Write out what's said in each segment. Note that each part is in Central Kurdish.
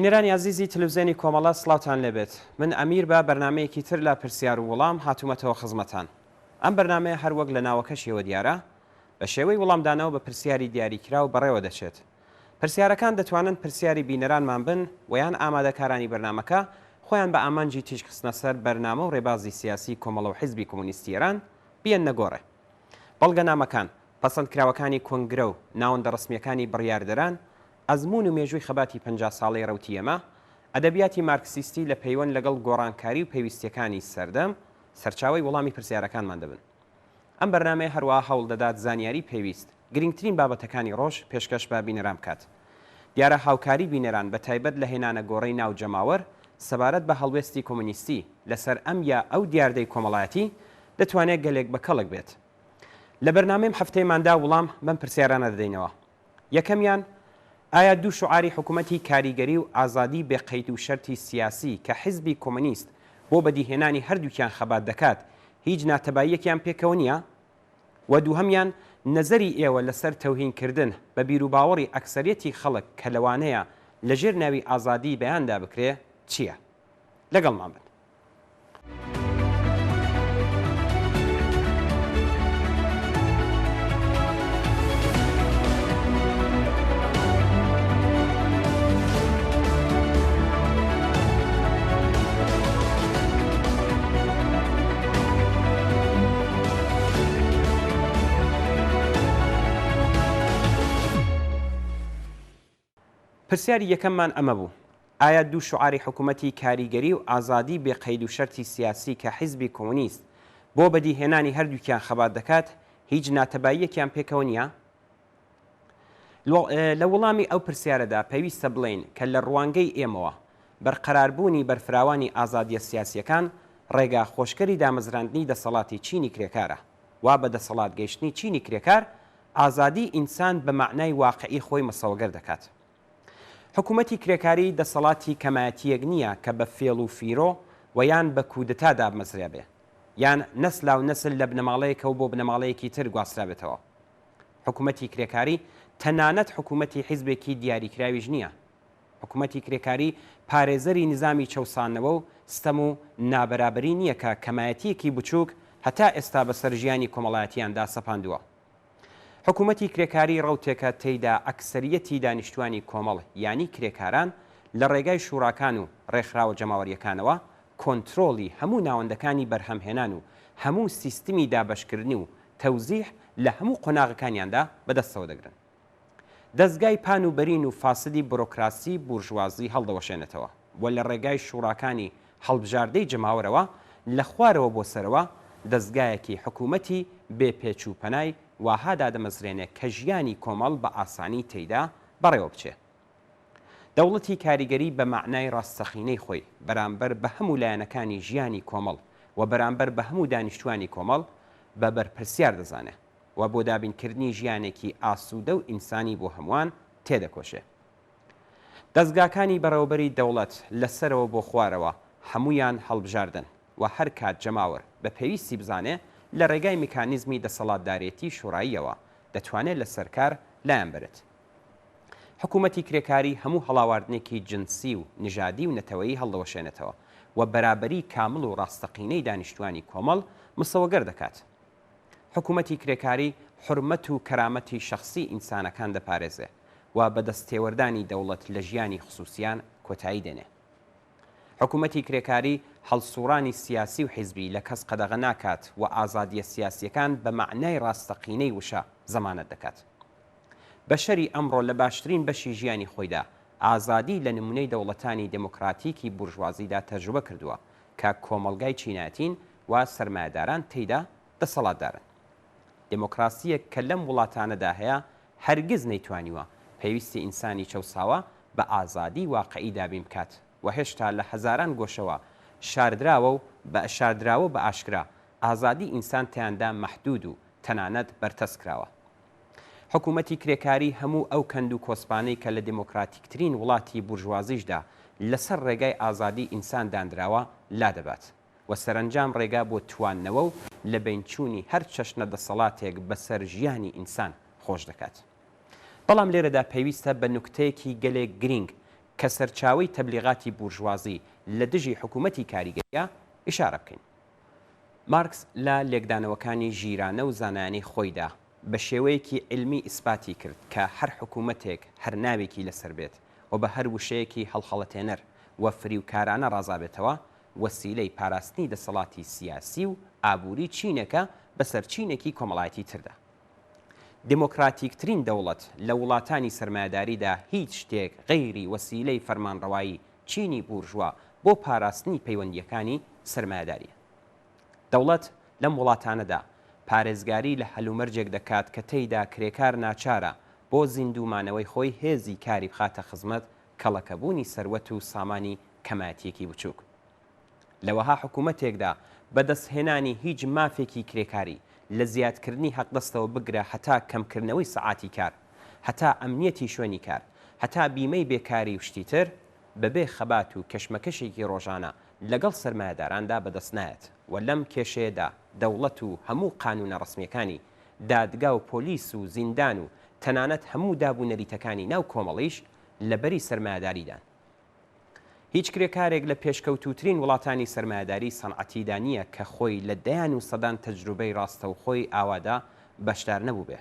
بینەرانی عزیزی تەلەڤیزیۆنی کۆمەڵە سڵاوتان لێبێت. من ئەمیر بە بەرنمەیەکی تر لە پرسیار و وەڵام هاتوومەتەوە خزمەتان. ئەم بەرنمەیە هەروەک لە ناوەکەشیەوە دیارە بە شێوەی وەڵامدانەوە بە پرسیاری دیاریکرا و بەڕێوە دەچێت. پرسیارەکان دەتوانن پرسیاری بینەرانمان بن و یان ئامادەکارانی بەرنمەکە خۆیان بە ئامانجی تیژ خستنە سەر بەرنامە و ڕێبازی سیاسی کۆمەڵە و حیزبی کۆمونیستی ئێران بیان نەگۆڕێ. بەڵگەنامەکان، پەسەندکراوەکانی کۆنگرە و ناوەندە ڕسمیەکانی بڕیاردەران، ئەزمون و مێژووی خەباتی 50 ساڵەی ڕەوتی ئەمە، ئەدەبیاتی مارکسیستی لە پەیوەند لەگەڵ گۆڕانکاری و پێویستیەکانی سەردەم سەرچاوی وەڵامی پرسیارەکانمان دەبن. ئەم بەرنامەیە هەروەها هەوڵ دەدات زانیاری پێویست گرنگترین بابەتەکانی ڕۆژ پێشکەش بە بینەران بکات. دیارە هاوکاری بینەران بە تایبەت لە هێنانە گۆڕەی ناو جەماوەر سەبارەت بە هەڵوێستی کۆمونیستی لەسەر ئەم یا ئەو دیاردەی کۆمەڵایەتی دەتوانێت گەلێک بە کەڵک بێت. لە بەرنامەی هەفتەیەماندا وڵام بەم پرسیارانە دەدەینەوە. یەکەمیان، ئایا دوو شعاری حکوومەتی کاریگەری و ئازادی بێ قەید و شەرتی سیاسی کە حیزبی کۆمونیست بۆ بەدیهێنانی هەردووکیان خەبات دەکات هیچ ناتەباییەکیان پێکەوە نییە؟ و دووهەمیان، نەزەری ئێوە لەسەر تەوهینکردن بە بیر و باوەڕی ئەکسەریەتی خەڵک کە لەوانەیە لەژێر ناوی ئازادی بەیاندا بکرێ چییە؟ لەگەڵمان بن. پرسیاری یەکەممان ئەمە بوو: ئایا دوو شعاری حکوومەتی کاریگەری و ئازادی بێ قەید و شەرتی سیاسی کە حیزبی کۆمونیست بۆ بەدیهێنانی هەردووکیان خەبات دەکات هیچ ناتەباییەکیان پێکەوە نییە؟ لە وەڵامی ئەو پرسیارەدا پێویستە بڵێین کە لە ڕوانگەی ئێمەوە بەرقەراربوونی بەرفراوانی ئازادیە سیاسیەکان ڕێگا خۆشکەری دامەزراندنی دەسەڵاتی چینی کرێکارە، وا بە دەسەڵات گەیشتنی چینی کرێکار ئازادی ئینسان بە معنای واقعی خۆی مەسەوەگەر دەکات. حکوومەتی کرێکاری دەسەڵاتی کەمایەتیەک نییە کە بە فێڵ و فیرۆ و یان بە کودەتادا بمەزرا بێ، یان نەسلا و نەسل لە بنەماڵەیەکە و بۆ بنەماڵەیەکی تر گواسترا بێتەوە. حکوومەتی کرێکاری تەنانەت حکوومەتی حیزبێکی دیاریکراویش نییە. حکوومەتی کرێکاری پارێزەری نظامی چەوسانەوە و ستەم و نابەرابەری نییە کە کەمایەتیەکی بچووک هەتا ئێستا بەسەر ژیانی کۆمەڵایەتیاندا سەپاندووە. حکوومەتی کرێکاری ڕەوتێکە تێیدا ئەکسەریەتی دانیشتوانی کۆمەڵ یانی کرێکاران لە ڕێگای شوراکان و ڕێکخراوە جەماوەریەکانەوە کۆنتترۆڵی هەموو ناوەندەکانی بەرهەمهێنان و هەموو سیستمی دابەشکردنی و تەوزیح لە هەموو قۆناغەکانیاندا بەدەستەوە دەگرن. دەستگای پان و بەرین و فاسدی بۆرۆکراسی بورژوازی هەڵدەوەشێنێتەوە و لە ڕێگای شوراکانی هەڵبژاردەی جەماوەرەوە لە خوارەوە بۆ سەرەوە دەستگایەکی حکوومەتی بێپێچ و پەنای واهادا دەمەزرێنێ کە ژیانی کۆمەڵ بە ئاسانی تێیدا بەڕێوە بچێ. دەوڵەتی کاریگەری بە معنای ڕاستەخینەی خۆی بەرامبەر بە هەموو لایەنەکانی ژیانی کۆمەڵ و بەرامبەر بە هەموو دانیشتوانی کۆمەڵ بە بەرپرسیار دەزانێ و بۆ دابینکردنی ژیانێکی ئاسوودە و ئینسانی بۆ هەمووان تێدەکۆشێ. دەستگاکانی بەڕێوەبەری دەوڵەت لەسەرەوە بۆ خوارەوە هەمویان هەڵبژاردن و هەر کات جەماوەر بە پێویستی بزانێ لە ڕێگای میکانیزمی دەسەڵاتدارێتی شوڕاییەوە دەتوانێت لە سەرکار لایەن بێت. حکوومەتی کرێکاری هەموو هەڵاواردنێکی جنسی و نژادی و نەتەوەیی هەڵدەوەشێنێتەوە و بەرابەری کامل و ڕاستەقینەی دانیشتوانی کۆمەڵ مسەوەگەر دەکات. حکوومەتی کرێکاری حورمەت و کەرامەتی شەخصی ئینسانەکان دەپارێزێ و بە دەستێوەردانی دەوڵەت لە ژیانی خصوصیان کۆتایی دێنێ. حکوومەتی کرێکاری هەڵسوڕانی سیاسی و حیزبی لە کەس قەدەغە ناکات و ئازادیە سیاسیەکان بە معنای ڕاستەقینەی وشە زەمانەت دەکات. بەشەری ئەمڕۆ لە باشترین بەشی ژیانی خۆیدا ئازادی لە نمونەی دەوڵەتانی دموکراتیکی بورژوازیدا تەجروبە کردووە کە کۆمەڵگای چینایەتین و سەرمایەداران تێیدا دەسەڵاتدارن. دموکراسیەک کە لەم وڵاتانەدا هەیە هەرگیز نەیتوانیوە پێویستی ئینسانی چەوساوە بە ئازادی واقعی دابین بکات و هێشتا لە هەزاران گۆشەوە شاردراوە بە ئاشکرا ئازادی ئینسان تیاندا مەحدود و تەنانەت بەرتەس کراوە. حکوومەتی کرێکاری هەموو ئەو کەند و کۆسپانەی کە لە دموکراتیکترین وڵاتی بورژوازیشدا لەسەر ڕێگای ئازادی ئینسان دانراوە لا دەبات و سەرنجام ڕێگا بۆ تواننەوە و لە بینچوونی هەر چەشنە دەسەڵاتێک بەسەر ژیانی ئینسان خۆش دەکات. بەڵام لێرەدا پێویستە بە نوکتەیەکی گەلێک گرنگ کە سەرچاوەی تەبلیغاتی بورژوازی لە دژی حکوومەتی کاریگەریە ئیشارە بکەین. مارکس لە لێکدانەوەکانی ژیرانە و زانایانەی خۆیدا بە شێوەیەکی علمی ئیسپاتی کرد کە هەر حکوومەتێک هەر ناوێکی لەسەر بێت و بە هەر وشەیەکی هەڵخەڵەتێنەر و فریوکارانە ڕازابێتەوە وەسیلەی پاراستنی دەسەڵاتی سیاسی و ئابووری چینەکە بەسەر چینێکی کۆمەڵایەتی تردا. دموکراتیکترین دەوڵەت لە وڵاتانی سەرمایه‌داریدا هیچ شتێک غەیری وەسیلەی فەرمانڕەوایی چینی بورژوا بۆ پاراستنی پەیوەندیەکانی سەرمایه‌داریە. دەوڵەت لەم وڵاتانەدا پارێزگاری لە هەلومەرجێک دەکات کە تێیدا کرێکار ناچارە بۆ زیندومانەوەی خۆی هێزی کاری بخاتە خزمەت کەڵەکەبوونی سەروەت و سامانی کەمایەتیەکی بچووک. لەوەها حکوومەتێکدا بەدەستهێنانی هیچ مافێکی کرێکاری لە زیادکردنی حەقدەستەوە بگرە هەتا کەمکردنەوەی سەعاتی کار، هەتا ئەمنیەتی شوێنی کار، هەتا بیمەی بێکاری و شتیتر بەبێ خەبات و کەشمەکەشێکی ڕۆژانە لەگەڵ سەرمایه‌داراندا بەدەست نایەت و لەم کێشەیەدا دەوڵەت و هەموو قانونە ڕسمیەکانی دادگا و پۆلیس و زیندان و تەنانەت هەموو دابوونەریتەکانی ناو کۆمەڵیش لەبەری سەرمایه‌داریدان. هیچ کرێکارێک لە پێشکەوتوترین وڵاتانی سەرمایه‌داری سەنعەتیدا نییە کە خۆی لە دەیان و سەدان تەجروبەی ڕاستەوخۆی ئاوادا بەشدار نەبوو بێ.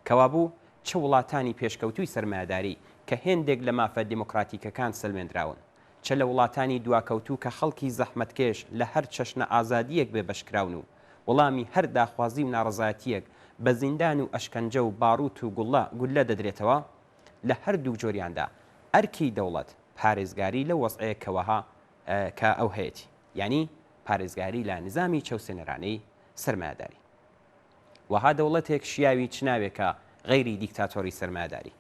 کەوابوو چه وڵاتانی پێشکەوتوی سەرمایه‌داری کە هێندێک لە مافە دیموکراتیکەکان سلمێنراون، چه لە وڵاتانی دواکەوتوو کە خەڵکی زەحمەتکێش لە هەر چەشنە ئازادیەک بێ بەشکراون و وەڵامی هەر داخوازی و ناڕزایەتیەک بە زیندان و ئەشکەنجە و باڕوت و گولە دەدرێتەوە، لە هەردوو جۆریاندا ئەرکی دەوڵەت پارێزگاری لە وەزعەیەکەوەها کە ئەو هەیەی، یعنی پارێزگاری لە نظامی چەوسێنەرانەی سەرمایه‌داری. وەها دەوڵەتێک شیاوی چناوێکە غەیری دیکتاتۆری سەرمایه‌داری.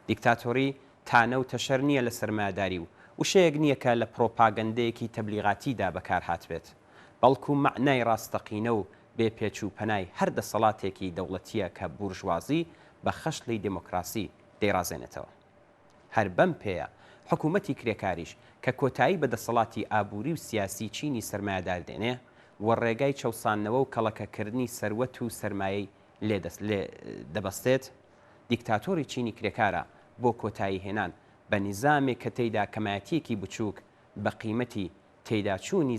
دیکتاتۆری تانە و تەشەر نییە لە سەرمایه‌داری و وشەیەک نییە کە لە پرۆپاگەندەیەکی تەبلیغاتیدا بەکار هاتبێت، بەڵکو معنای ڕاستەقینە و بێپێچ و پەنای هەر دەسەڵاتێکی دەوڵەتیە کە بورژوازی بە خەشڵی دموکراسی دەیڕازێنێتەوە. هەر بەم پێیە حکوومەتی کرێکاریش کە کۆتایی بە دەسەڵاتی ئابووری و سیاسی چینی سەرمایه‌دار دێنێ و ڕێگای چەوسانەوە و کەڵەکەکردنی سەروەت و سەرمایەی لێ دەبەستێت، دیکتاتۆری چینی کرێکارە بۆ کۆتایی هێنان بە نیزامێک کە تێیدا کەمایەتیەکی بچووک بە قیمەتی تێداچوونی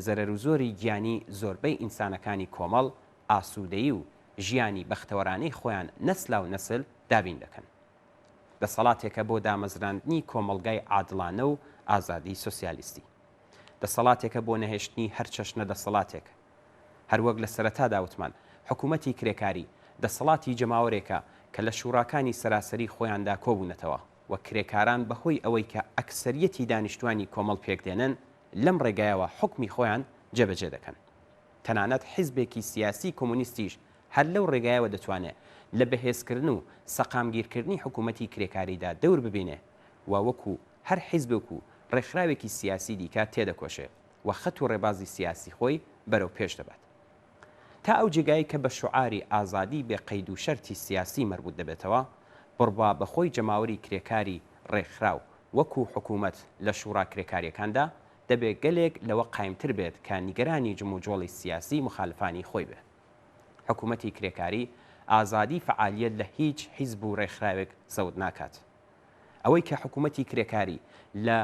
زەرەر و زۆری گیانی زۆربەی ئینسانەکانی کۆمەڵ ئاسوودەیی و ژیانی بەختەوەرانەی خۆیان نەسلا و نەسل دابین دەکەن. دەسەڵاتێکە بۆ دامەزراندنی کۆمەلگای عادڵانە و ئازادی سۆسیالیستی. دەسەڵاتێکە بۆ نەهێشتنی هەر چەشنە دەسەڵاتێک. هەروەک لە سەرەتادا وتمان حکوومەتی کرێکاری دەسەڵاتی جەماوەرێکە کە لە شوڕاکانی سەراسەری خۆیاندا کۆبوونەتەوە و کرێکاران بەهۆی ئەوەی کە ئەکسەریەتی دانیشتوانی کۆمەڵ پێکدێنن لەم ڕێگایەوە حکمی خۆیان جێبەجێ دەکەن. تەنانەت حیزبێکی سیاسی کۆمونیستیش هەر لەو ڕێگایەوە دەتوانێت لە بەهێزکردن و سەقامگیرکردنی حکوومەتی کرێکاریدا دەور ببینێ و وەکو هەر حیزبێک و ڕێکخراوێکی سیاسی دیکە تێدەکۆشێ و خەت و ڕێبازی سیاسی خۆی بەرەو پێش دەبات. تا ئەو جێگایی کە بە شوعاری ئازادی بێ قەید و شەرتی سیاسی مەربوط دەبێتەوە، بڕوا بەخۆی جەماوەری کرێکاری ڕێکخراو وەکو حکوومەت لە شوڕا کرێکاریەکاندا دەبێت گەلێک لەوە قایمتر بێت کە نیگەرانی جموجۆڵی سیاسی مخالفانی خۆی بێت. حکوومەتی کرێکاری ئازادی فعالیت لە هیچ حیزب و ڕێکخراوێک زەود ناکات. ئەوەی کە حکوومەتی کرێکاری لە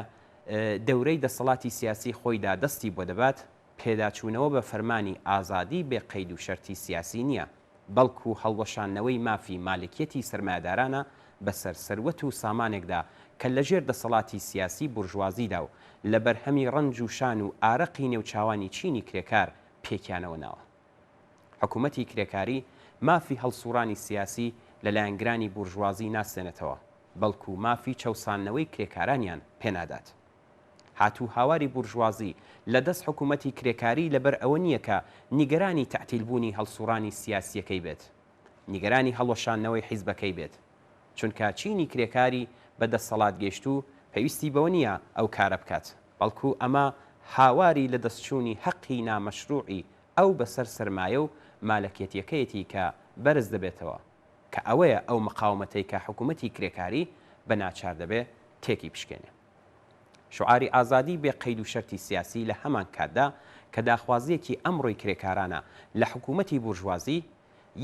دەورەی دەسەڵاتی سیاسی خۆیدا دەستی بۆ دەبات، پێداچوونەوە بە فەرمانی ئازادی بێ قەید و شەرتی سیاسی نییە، بەڵکو هەڵوەشانەوەی مافی مالکیەتی سەرمایه‌دارانە بەسەر سەروەت و سامانێکدا کە لەژێر دەسەڵاتی سیاسی بورژوازیدا و لە بەرهەمی ڕەنج و شان و ئارەقی نێوچاوانی چینی کرێکار پێکیانەوە ناوە. حکوومەتی کرێکاری مافی هەڵسوڕانی سیاسی لەلایەنگرانی بورژوازی ناسێنێتەوە، بەڵکو مافی چەوسانەوەی کرێکارانیان پێنادات. هاتوو هاواری بورژوازی لە دەست حکوومەتی کرێکاری لەبەر ئەوە نییە کە نیگەرانی تەعتیلبوونی هەڵسوڕانی سیاسیەکەی بێت، نیگەرانی هەڵوەشانەوەی حیزبەکەی بێت، چونکە چینی کرێکاری بە دەسەڵات گەیشت و پێویستی بەوە نییە ئەو کارە بکات، بەڵکو ئەمە هاواری لە دەستچوونی حەقی نامەشروعی ئەو بەسەر سەرمایە و مالکیەتیەکەیەتی کە بەرز دەبێتەوە، کە ئەوەیە ئەو مقاومەتەی کە حکوومەتی کرێکاری بە ناچار دەبێ تێکی بشکێنێ. شعاری ئازادی بێ قەید و شەرتی سیاسی لە هەمان کاتدا کە داخوازیەکی ئەمڕۆی کرێکارانە لە حکوومەتی بورژوازی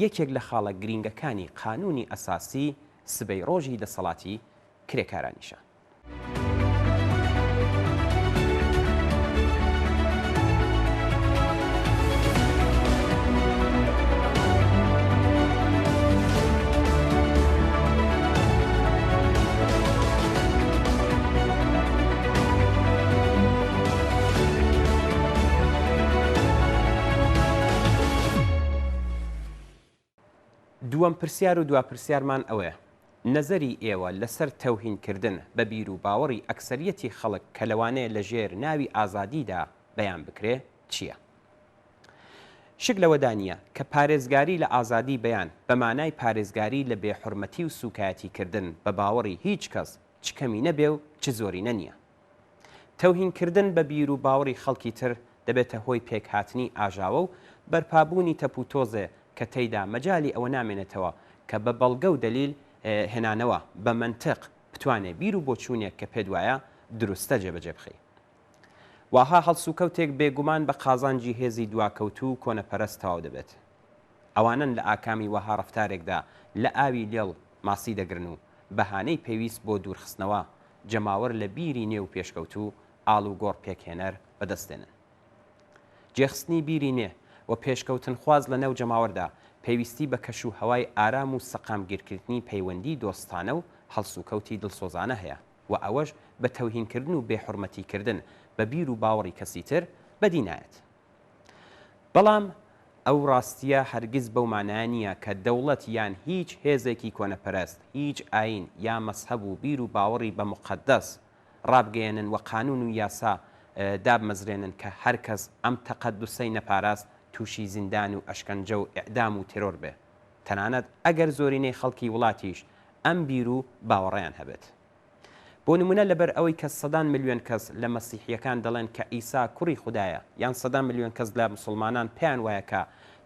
یەکێک لە خاڵە گرینگەکانی قانونی ئەساسی سبەی ڕۆژی دەسەڵاتی کرێکارانیشە. دووەم پرسیار و دواپرسیارمان ئەوەیە نەزەری ئێوە لەسەر تەوهینکردن بە بیر و باوەڕی ئەکسەریەتی خەڵک کە لەوانەیە لە ژێر ناوی ئازادیدا بەیان بکرێ چییە؟ شک لەوەدانە کە پارێزگاری لە ئازادی بەیان بە مانای پارێزگاری لە بێحورمەتی و سوکایەتیکردن بە باوەڕی هیچ کەس چ کەمی نەبێ و چ زۆرینە نییە. تەوهینکردن بە بیر و باوەڕی خەڵکی تر دەبێتە هۆی پێکهاتنی ئاژاوە و بەرپابوونی تەپوتۆزێ کە تێیدا مەجای ئەوە نامێنێتەوە کە بە بەڵگە و دەلیل هێنانەوە بە منطق بتوانێت بیر و بۆچوونێک کە پێت وایە دروستە جێبەجێ بخەی. واها هەڵسوکەوتێک بێگومان بە قازانجی هێزی دواکەوت و کۆنەپەرستەوە دەبێت. ئەوانن لە ئاکامی وەها ڕەفتارێکدا لە ئاوی لێڵ ماسی دەگرن و بەهانەی پێویست بۆ دوورخستنەوە جەماوەر لە بیری نێو پێشکەوت و ئاڵ و گۆڕ پێکهێنەر بەدەستێنن. جێخستنی بیری نێ و پێشکەوتن خواز لە نەو جەماوەردا پێویستی بە کەش و هەوای ئارام و سەقامگیرکردنی پەیوەندی دۆستانە و هەڵسوکەوتی دڵسۆزانە هەیە و ئەوەش بە تەوهینکردن و بێحورمەتیکردن بە بیر و باوەڕی کەسی تر بەدینایەت. بەڵام ئەو ڕاستیە هەرگیز بەو مانایە نییە کە دەوڵەت یان هیچ هێزێکی کۆنەپەرست هیچ ئاین یا مەسهەب و بیر و باوەڕی بە مقەدەس ڕابگەێنن و قانون و یاسا دابمەزرێنن کە هەر کەس ئەم تەقەدوسەی نەپاراست تووشی زیندان و ئەشکەنجە و ئیعدام و تێرۆر بێ. تەنانەت ئەگەر زۆرینەی خەڵکی وڵاتیش ئەم بیر و باوەڕیان هەبێت. بۆ نمونە لەبەر ئەوەی کە 100 ملیۆن کەس لە مەسیحیەکان دەڵێن کە ئیسا کوڕی خوددایە یان 100 ملیۆن کەس لە مسلمانان پێیان وایە کە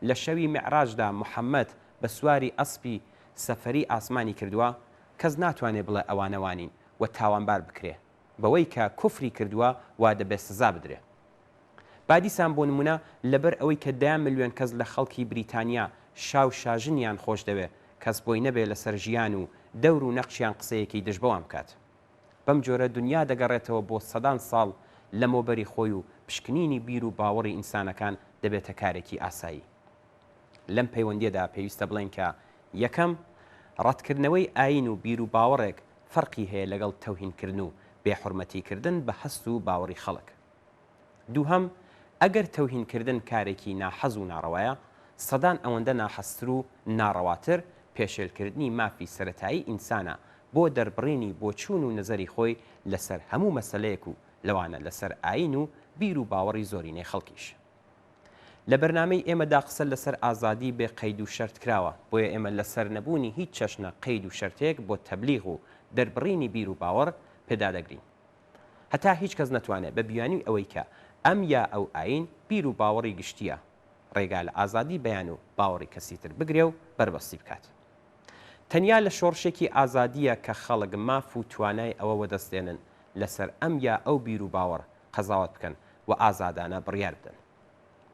لە شەوی میعراجدا محەممەد بە سواری ئەسپی سەفەری ئاسمانی کردووە کەس ناتوانێت بڵێ ئەوانەوانین و تاوانبار بکرێ بەوەی کە کوفری کردووە وا دەبێت سزا بدرێ. بادیسان بۆ نمونە لەبەر ئەوەی کە 10 ملیۆن کەس لە خەڵکی بریتانیا شاو شاژنیان خۆش دەوێت کەس بۆی نەبێت لەسەر ژیان و دەور و نەقشیان قسەیەکی دژبەوام بکات. بەم جۆرە دنیا دەگەڕێتەوە بۆ 100 ساڵ لە مۆبەری خۆی و پشکنینی بیر و باوەڕی ئینسانەکان دەبێتە کارێکی ئاسایی. لەم پەیوەندیەدا پێویستە بڵێن کە یەکەم ڕەتکردنەوەی ئاین و بیر و باوەڕێک فەرقی هەیە لەگەڵ تەوهینکردن و بێحورمەتیکردن بە هەست و باوەڕی خەڵک. دووهەم ئەگەر تەوهینکردن کارێکی ناحەز و ناڕەوایە سەدان ئەوەندە ناحەستر و ناڕەواتر پێشێلکردنی مافی سەرەتایی ئینسانە بۆ دەربڕینی بۆچوون و نەزەری خۆی لەسەر هەموو مەسەلەیەک و لەوانە لەسەر ئاین و بیر و باوەڕی زۆرینەی خەڵکیش. لە بەرنامەی ئێمەدا قسە لەسەر ئازادی بێ قەید و شەرت کراوە بۆیە ئێمە لەسەر نەبوونی هیچ چەشنە قەید و شەرتێک بۆ تەبلیغ و دەربڕینی بیر و باوەڕ پێدا دەگرین. هەتا هیچ کەس نەتوانێت بە بیانی ئەوەی کە ئەم یا ئەو ئاین بیر و باوەڕی گشتیە ڕێگا لە ئازادی بەیان و باوەڕی کەسی تر بگرێ و بربەستی بکات. تەنیا لە شۆڕشێکی ئازادیە کە خەڵک ماف و توانای ئەوە وەدەستێنن لەسەر ئەم یا ئەو بیر و باوەڕ قەزاوت بکەن و ئازادانە بڕیار بدەن.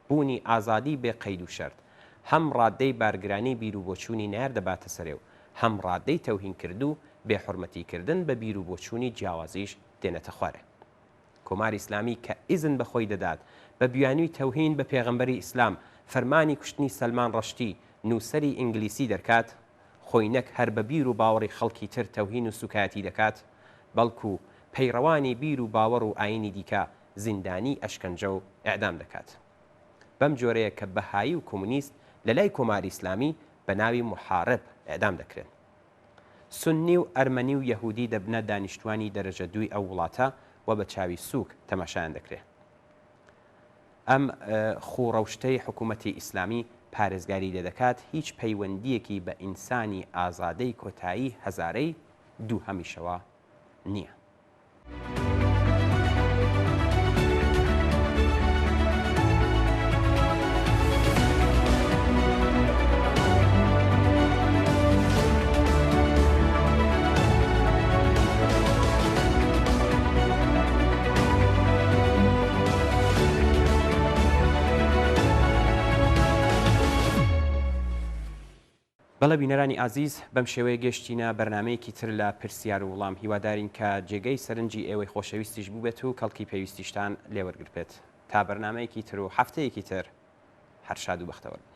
بوونی ئازادی بێ قەید و شەرت هەم ڕادەی بارگرانی بیر و بۆچوونی نار دەباتە سەرێ و هەم ڕادەی تەوهین کرد و بێحورمەتیکردن بە بیر و بۆچوونی جیاوازیش دێنێتە خوارێ. کۆماری ئیسلامی کە ئیزن بەخۆی دەدات بە بیانووی تەوهین بە پێغەمبەری ئیسلام فەرمانی کوشتنی سەلمان ڕەشتی نووسەری ئینگلیسی دەرکات خۆی نەک هەر بە بیر و باوەڕی خەڵکی تر تەوهین و سوکایەتی دەکات بەڵکو پەیڕەوانی بیر و باوەڕ و ئاینی دیکە زیندانی ئەشکەنجە و ئیعدام دەکات. بەم جۆرەیە کە بەهایی و کۆمونیست لە لای کۆماری ئیسلامی بە ناوی محارب ئیعدام دەکرێن. سونی و ئەرمەنی و یەهودی دەبنە دانیشتوانی دەرەجە دووی ئەو وڵاتە و بە چاوی سووک تەماشایان دەکرێت. ئەم خوڕەوشتەی حکوومەتی ئیسلامی پارێزگاری دەدەکات هیچ پەیوەندیەکی بە ئینسانی ئازادەی کۆتایی هەزارەی دوو هەمیشەوە نییە. بەڵە بینەرانی ئازیز بەم شێوەیە گەشتینە بەرنمەیەکی تر لە پرسیار و وڵام هیوادارین کە جێگەی سەرنجی ئێوەی خۆشەویستیش بووبێت و کەڵکی پێویستیشتان لێوەرگرت بێت تا بەرنمەیەکی تر و هەفتەیەکی تر هەر شاد و بەختەوە.